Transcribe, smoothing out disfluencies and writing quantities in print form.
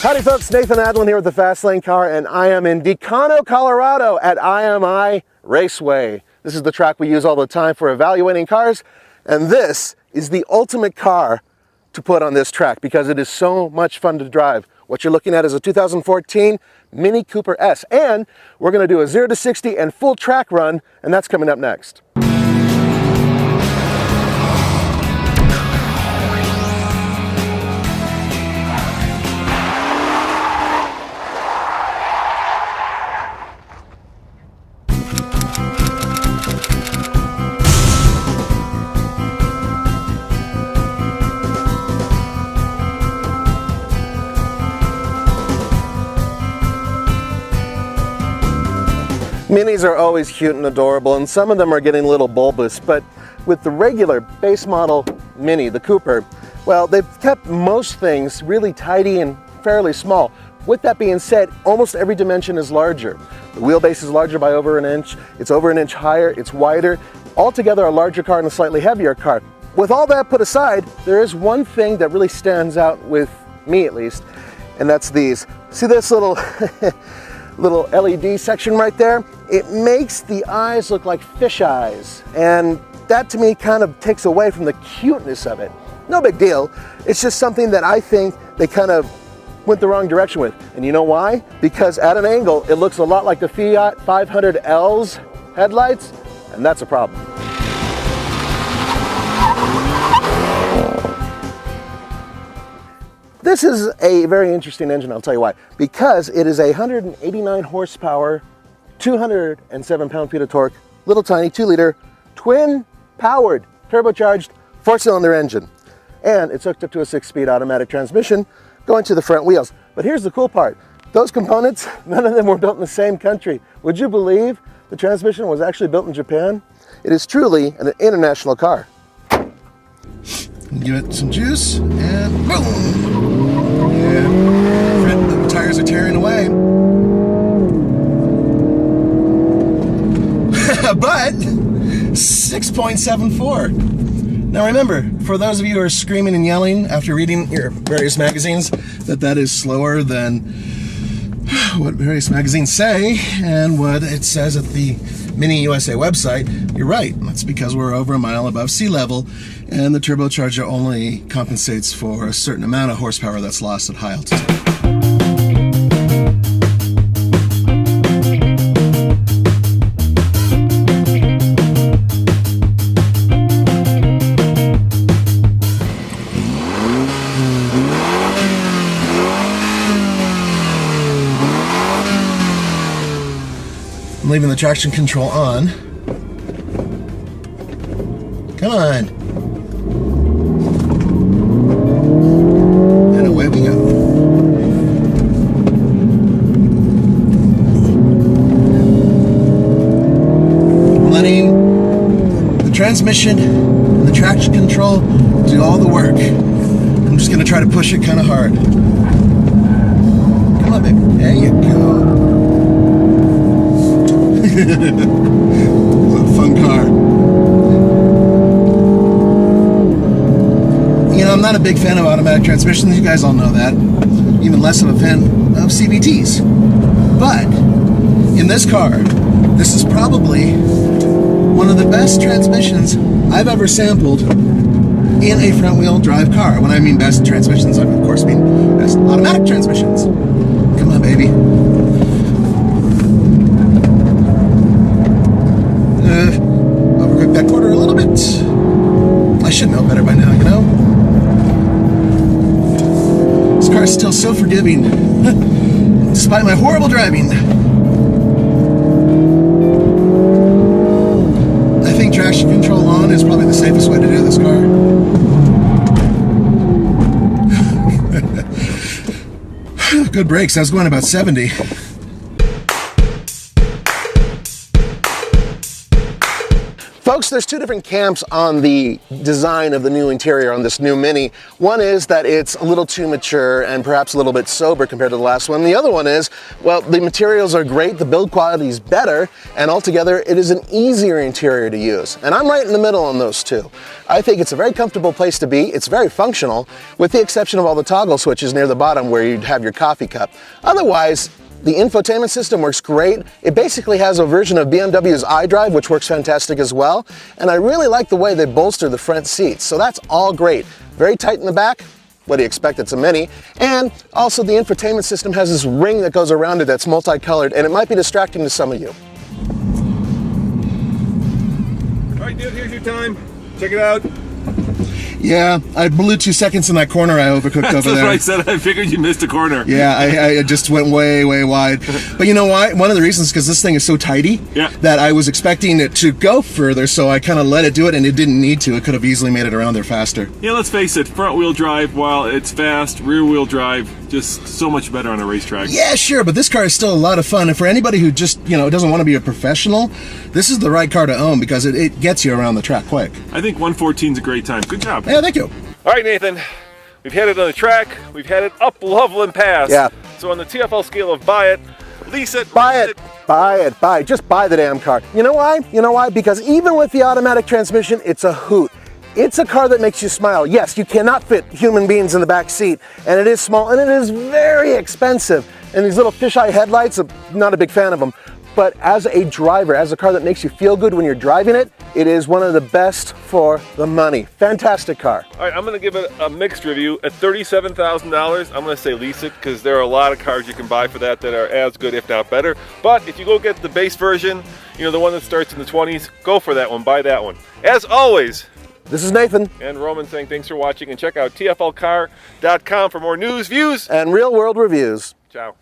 Howdy folks, Nathan Adlin here with the Fast Lane Car, and I am in Decano, Colorado at IMI Raceway. This is the track we use all the time for evaluating cars, and this is the ultimate car to put on this track because it is so much fun to drive. What you're looking at is a 2014 Mini Cooper S, and we're going to do a 0 to 60 and full track run, and that's coming up next. Minis are always cute and adorable, and some of them are getting a little bulbous, but with the regular base model Mini, the Cooper, well, they've kept most things really tidy and fairly small. With that being said, almost every dimension is larger. The wheelbase is larger by over an inch, it's over an inch higher, it's wider, altogether a larger car and a slightly heavier car. With all that put aside, there is one thing that really stands out with me at least, and that's these. See this little little LED section right there? It makes the eyes look like fish eyes, and that to me kind of takes away from the cuteness of it. No big deal, it's just something that I think they kind of went the wrong direction with. And you know why? Because at an angle, it looks a lot like the Fiat 500L's headlights, and that's a problem. This is a very interesting engine, I'll tell you why. Because it is a 189 horsepower, 207 pound-feet of torque, little tiny 2-liter, twin-powered, turbocharged, 4-cylinder engine. And it's hooked up to a 6-speed automatic transmission going to the front wheels. But here's the cool part. Those components, none of them were built in the same country. Would you believe the transmission was actually built in Japan? It is truly an international car. Give it some juice, and boom! Yeah, the tires are tearing away. But 6.74. Now remember, for those of you who are screaming and yelling after reading your various magazines that is slower than what various magazines say and what it says at the Mini USA website, you're right. That's because we're over a mile above sea level, and the turbocharger only compensates for a certain amount of horsepower that's lost at high altitude. I'm leaving the traction control on. Come on. And away we go. I'm letting the transmission and the traction control do all the work. I'm just going to try to push it kind of hard. Come on, baby. There you go. What a fun car. You know, I'm not a big fan of automatic transmissions. You guys all know that. Even less of a fan of CVTs. But in this car, this is probably one of the best transmissions I've ever sampled in a front-wheel drive car. When I mean best transmissions, I of course mean best automatic transmissions. Come on, baby. Overcooked that quarter a little bit. I should know better by now, you know? This car is still so forgiving, despite my horrible driving. I think traction control on is probably the safest way to do this car. Good brakes, I was going about 70. Folks, course, there's two different camps on the design of the new interior on this new Mini. One is that it's a little too mature and perhaps a little bit sober compared to the last one. The other one is, well, the materials are great, the build quality is better, and altogether it is an easier interior to use. And I'm right in the middle on those two. I think it's a very comfortable place to be. It's very functional, with the exception of all the toggle switches near the bottom where you'd have your coffee cup. Otherwise, the infotainment system works great. It basically has a version of BMW's iDrive, which works fantastic as well. And I really like the way they bolster the front seats. So that's all great. Very tight in the back. What do you expect? It's a Mini. And also the infotainment system has this ring that goes around it that's multicolored, and it might be distracting to some of you. All right, dude, here's your time. Check it out. Yeah, I blew 2 seconds in that corner I overcooked over there. That's what I said. I figured you missed a corner. Yeah, I just went way, way wide. But you know why? One of the reasons is because this thing is so tighty that I was expecting it to go further, so I kind of let it do it, and it didn't need to. It could have easily made it around there faster. Yeah, let's face it. Front-wheel drive, while it's fast, rear-wheel drive, just so much better on a racetrack. Yeah, sure, but this car is still a lot of fun. And for anybody who just, doesn't want to be a professional, this is the right car to own because it gets you around the track quick. I think 114 is a great time. Good job. Yeah, thank you. All right, Nathan. We've had it on the track. We've had it up Loveland Pass. Yeah. So on the TFL scale of buy it, lease it, Buy it, buy it. Just buy the damn car. You know why? You know why? Because even with the automatic transmission, it's a hoot. It's a car that makes you smile. Yes, you cannot fit human beings in the back seat, and it is small, and it is very expensive. And these little fisheye headlights, I'm not a big fan of them. But as a driver, as a car that makes you feel good when you're driving it, it is one of the best for the money. Fantastic car. All right, I'm going to give it a mixed review. At $37,000, I'm going to say lease it because there are a lot of cars you can buy for that are as good, if not better. But if you go get the base version, the one that starts in the 20s, go for that one, buy that one. As always, this is Nathan. And Roman saying thanks for watching, and check out tflcar.com for more news, views, and real world reviews. Ciao.